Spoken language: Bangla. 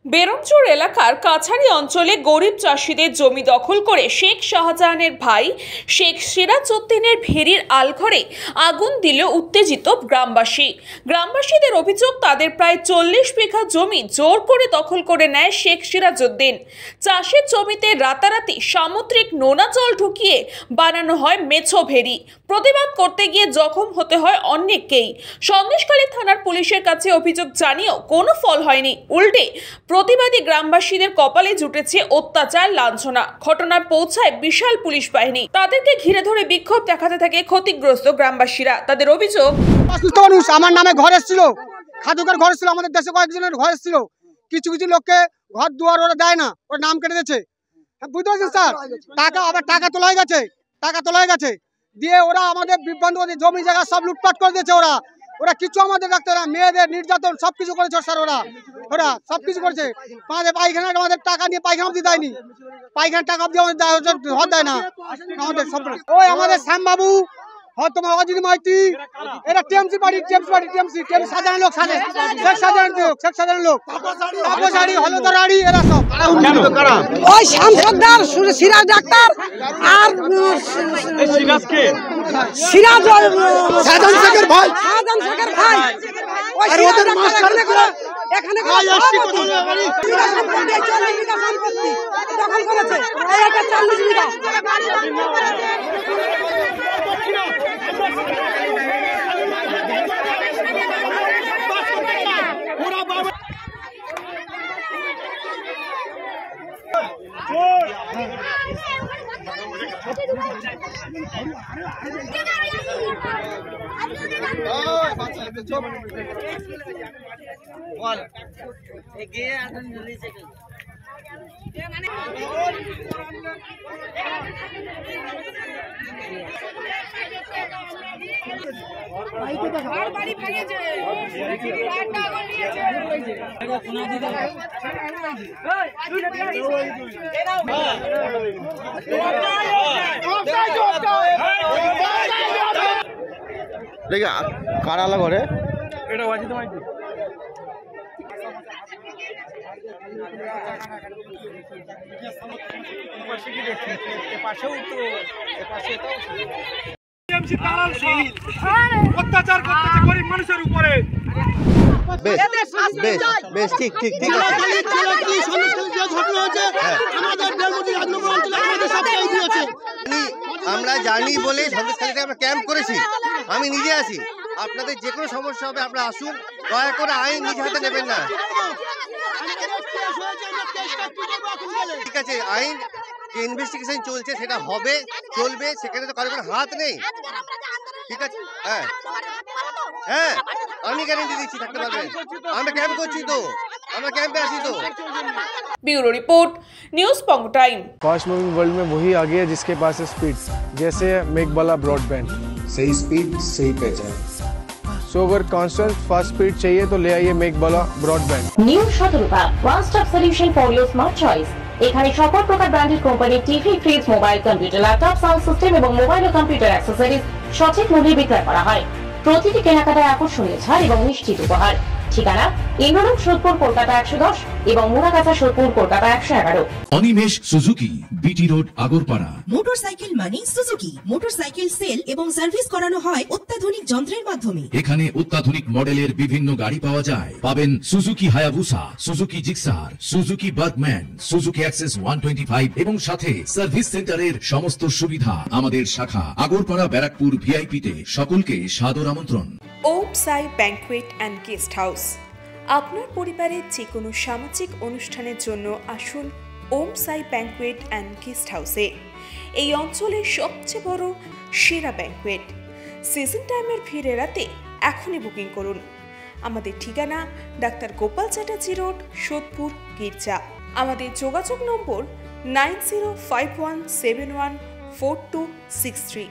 বেরমচুর এলাকার কাছারি অঞ্চলে গরিব চাষিদের জমি দখল করে শেখ শাহজাহানের ভাই শেখ সিরাজউদ্দিনের ভেড়ির আলঘরে আগুন দিল উত্তেজিত গ্রামবাসীদের অভিযোগ, তাদের প্রায় 40 বিঘা জমি জোর করে দখল করে নেয় শেখ সিরাজউদ্দিন। চাষের জমিতে রাতারাতি সামুদ্রিক নোনা জল ঢুকিয়ে বানানো হয় মেছো ভেড়ি। প্রতিবাদ করতে গিয়ে জখম হতে হয় অনেককেই। সন্দেশখালী থানার পুলিশের কাছে অভিযোগ জানিয়েও কোনো ফল হয়নি। উল্টে প্রতিবাদী গ্রামবাসীদের কপালে জুটেছে অত্যাচার, লাঞ্ছনা। ঘটনায় পৌঁছায় বিশাল পুলিশ বাহিনী। তাদেরকে ঘিরে ধরে বিক্ষোভ দেখাতে থাকে ক্ষতিগ্রস্ত গ্রামবাসীরা। তাদের অভিযোগ, মানুষ আমার নামে ঘর এসেছিল, খাদুকের ঘর ছিল, আমাদের দেশে কয়েকজনের ঘর এসেছিল। কিছু কিছু লোককে ঘর দুয়ার ওরা দেয় না, ওর নাম কেটে দিয়েছে। বুঝতে পারছেন স্যার, টাকা তোলা হয়ে গেছে দিয়ে ওরা আমাদের বিভ্রান্ত করে জমি জায়গা সব লুটপাট করে দিয়েছে। ওরা কিছু আমাদের রাখতে না, মেয়েদের নির্যাতন সবকিছু করেছে স্যার। ওরা সবকিছু করেছে। আমাদের পায়খানা, আমাদের টাকা নিয়ে পায়খানা অব্দি দেয়নি, পায়খানা টাকা অব্দি আমাদের ঘর দেয় না আমাদের সব। ওই আমাদের শ্যামবাবু, তোমার অজিত মাইতি, এরা টিএমসি পার্টি সাধারণ লোক, শেখ সাধারণ লোক, তাপসাড়ি, হলদরাড়ি, এরা সব। ওই শামসুদ্দার, সিরাজ ডাক্তার আর সিরাজ শাহজাহান শেখের ভাই, ওই ওদের মাস্টার এখানে দখল করেছে। এটা 40 বিঘা। কার আলা করে এটা ওয়াজিদ মাইতি অত্যাচার করতেছে গরিব মানুষের উপরে। বেশ ঠিক আমরা জানি বলে সন্দেশখালীতে আমরা ক্যাম্প করেছি। আমি নিজে আছি। আপনাদের যে কোনো সমস্যা হবে আপনারা আসুন, দয়া করে আইন নিজে হাতে নেবেন না। ঠিক আছে, আইন যে ইনভেস্টিগেশন চলছে সেটা হবে, চলবে, সেখানে তো কারো কোনো হাত নেই। ঠিক আছে, হ্যাঁ আমি গ্যারেন্টি দিচ্ছি থাকতে পারবেন। আমরা ক্যাম্প করছি তো, আমরা ক্যাম্পে আসি তো। Bureau report, news Pong time. Fast moving world में वही आगे है जिसके पास है स्पीड, जैसे मेघबाला ब्रॉडबैंड। सही स्पीड, सही पहचान। सो अगर कांस्टेंट फास्ट स्पीड चाहिए तो ले आइए Meghbala broadband. New Shatarupa one stop solution for your smart choice. এখানে সকল প্রকার ব্র্যান্ডেড কোম্পানির TV, fridge, mobile, computer, laptop, sound system এবং মোবাইল ও কম্পিউটার অ্যাক্সেসরিজ সঠিক মূল্যে বিক্রয় করা হয়। প্রতিটি কেনাকাটায় আকর্ষণীয় ছাড় এবং নিশ্চিত উপহার। ঠিকানা ইন্দ্রলোক, সোদপুর, কলকাতা 110 এবং Muragachha, Sodepur, Kolkata 111। Animesh Suzuki, BT road, Agarpara. Motorcycle মানে সুজুকি। মোটরসাইকেল সেল এবং সার্ভিস করানো হয় অত্যাধুনিক যন্ত্রের মাধ্যমে। এখানে অত্যাধুনিক মডেলের বিভিন্ন গাড়ি পাওয়া যায়। পাবেন Suzuki Hayabusa, Suzuki Gixxer, Suzuki Bergman, Suzuki access 125 এবং সাথে সার্ভিস সেন্টারের সমস্ত সুবিধা। আমাদের শাখা আগরপাড়া, ব্যারাকপুর ভিআইপি তে। সকলকে সাদর আমন্ত্রণ। ওম সাই ব্যাংকুয়েট অ্যান্ড গেস্ট হাউস। আপনার পরিবারের যে কোনো সামাজিক অনুষ্ঠানের জন্য আসুন ওম সাই ব্যাংকুয়েট অ্যান্ড গেস্ট হাউসে। এই অঞ্চলের সবচেয়ে বড় সেরা ব্যাংকুয়েট। সিজন টাইমের ভিড় এড়াতে এখনই বুকিং করুন। আমাদের ঠিকানা ডাক্তার গোপাল চ্যাটার্জি রোড, সোদপুর, গির্জা। আমাদের যোগাযোগ নম্বর 9051714263।